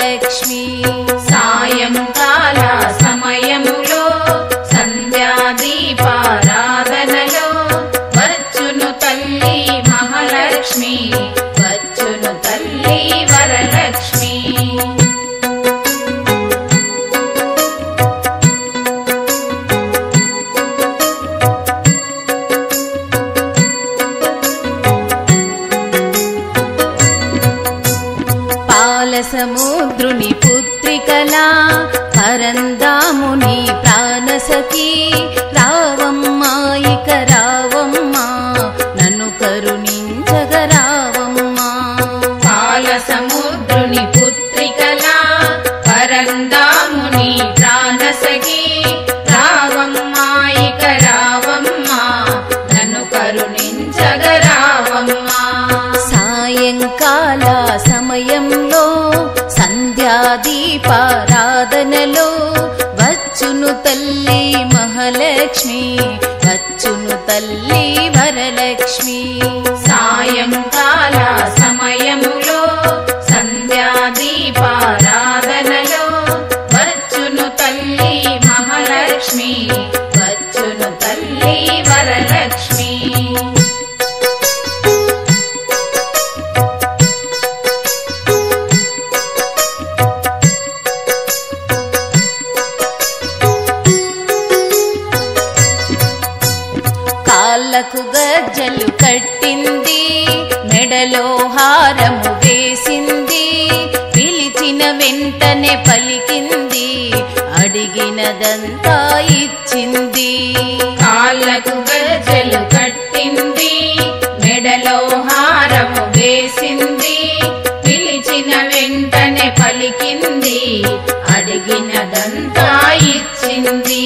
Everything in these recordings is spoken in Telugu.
వరలక్ష్మి సాయంకాల సమయములో సంధ్యాదీపారాధనలో వచ్చును తల్లి మహాలక్ష్మి వచ్చును తల్లి వరలక్ష్మి సముద్రుని పుత్రికలా పరందాముని ప్రాణసఖి రావమ్మా ఇక రావమ్మా నన్ను కరుణించగ రావమ్మా పాల సముద్రుని పుత్రికలా పరందాముని ప్రాణసఖి రావమ్మా ఇక రావమ్మా నన్ను కరుణించగ రావమ్మా సాయంకాల సమయంలో సంధ్యాదీపారాధనలో వచ్చును తల్లి మహాలక్ష్మి వచ్చును తల్లి వరలక్ష్మి సాయంకాల సమయములో సంధ్యాదీపారాధనలో వచ్చును తల్లి మహాలక్ష్మి వచ్చును తల్లి వరలక్ష్మి కాళ్ళకు గజ్జలు కట్టింది మెడలో హారము వేసింది పిలిచిన వెంటనే పలికింది అడిగినదంతా ఇచ్చింది కాళ్ళకు గజ్జలు కట్టింది మెడలో హారము వేసింది పిలిచిన వెంటనే పలికింది అడిగినదంతా ఇచ్చింది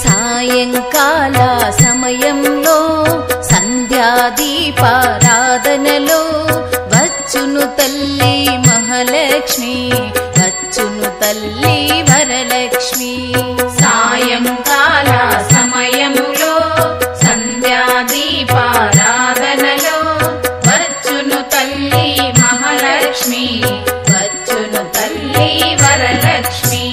సాయంకాల సమయంలో సంధ్యాదీపారాధనలో వచ్చును తల్లి మహాలక్ష్మి వచ్చును తల్లి వరలక్ష్మి సాయంకాల సమయములో సంధ్యాదీపారాధనలో వచ్చును తల్లి మహాలక్ష్మి వచ్చును తల్లి వరలక్ష్మి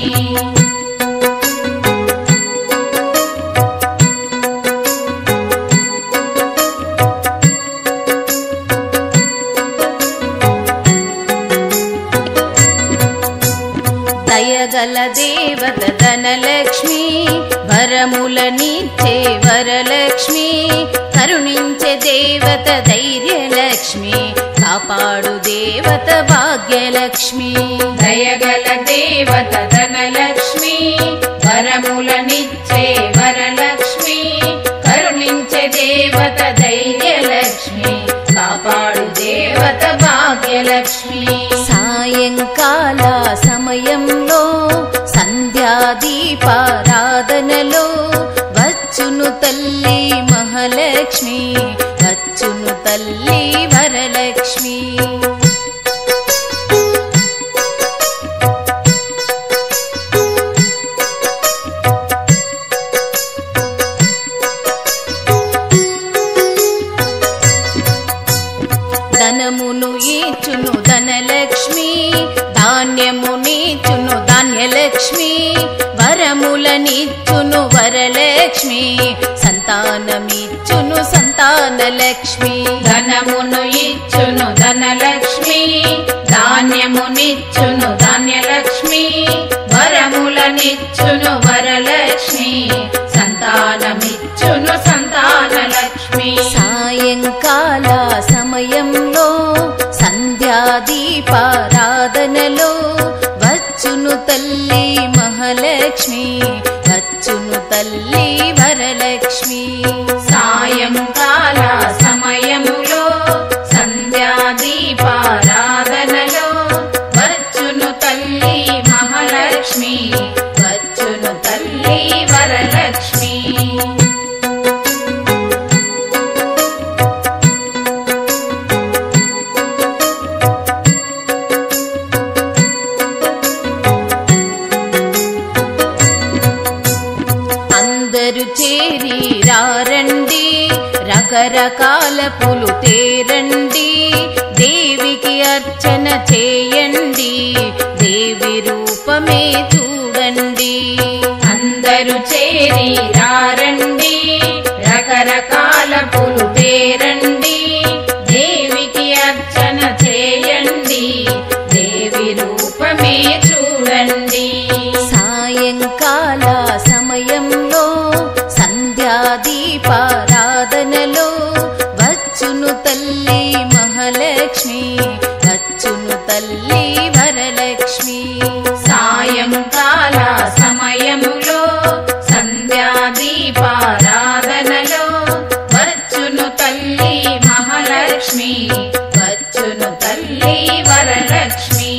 దయగల దేవత ధనలక్ష్మి వరములనిచ్చే వరలక్ష్మి కరుణించే దేవత ధైర్యలక్ష్మి కాపాడు దేవత భాగ్యలక్ష్మి దయగల దేవత ధనలక్ష్మి వరములనిచ్చే వరలక్ష్మి కరుణించే దేవత ధైర్యలక్ష్మి కాపాడు దేవత భాగ్యలక్ష్మి సాయంకాల సమయంలో సంధ్యాదీపారాధనలో వచ్చును తల్లి మహాలక్ష్మి వచ్చును తల్లి వరలక్ష్మి ధనమును ఈచును ధనలక్ష్మి ధాన్యమునిచును ధాన్యలక్ష్మి వరములనిచ్చును వరలక్ష్మి సంతానమిచ్చును సంతానలక్ష్మి ధనమును ఇచ్చును ధనలక్ష్మి ధాన్యమునిచ్చును ధాన్యలక్ష్మి వరములనిచ్చును వరలక్ష్మి సంతానమిచ్చును సంతానలక్ష్మి సాయంకాల సమయంలో సంధ్యాదీపారాధనలో వచ్చును తల్లి మహాలక్ష్మి వచ్చును తల్లి వరలక్ష్మి సాయంకాల సమయములో సంధ్యాదీపారాధనలో వచ్చును తల్లి మహాలక్ష్మి వచ్చును తల్లి వరలక్ష్మి అందరూ చేరి రారండి రకరకాల పూలు తేరండి దేవికి అర్చన చేయండి దేవి రూపమే చూడండి. అందరూ చేరి రారండి, రకరకాల పూలు తేరండి, దేవికి అర్చన చేయండి, దేవి రూపమే చూడండి. సాయంకాల సమయంలో సంధ్యాదీపారాధనలో వచ్చును తల్లి మహాలక్ష్మి, వచ్చును తల్లి వరలక్ష్మి. సాయంకాల సమయములో సంధ్యాదీపారాధనలో వచ్చును తల్లి మహాలక్ష్మి, వచ్చును తల్లి వరలక్ష్మి.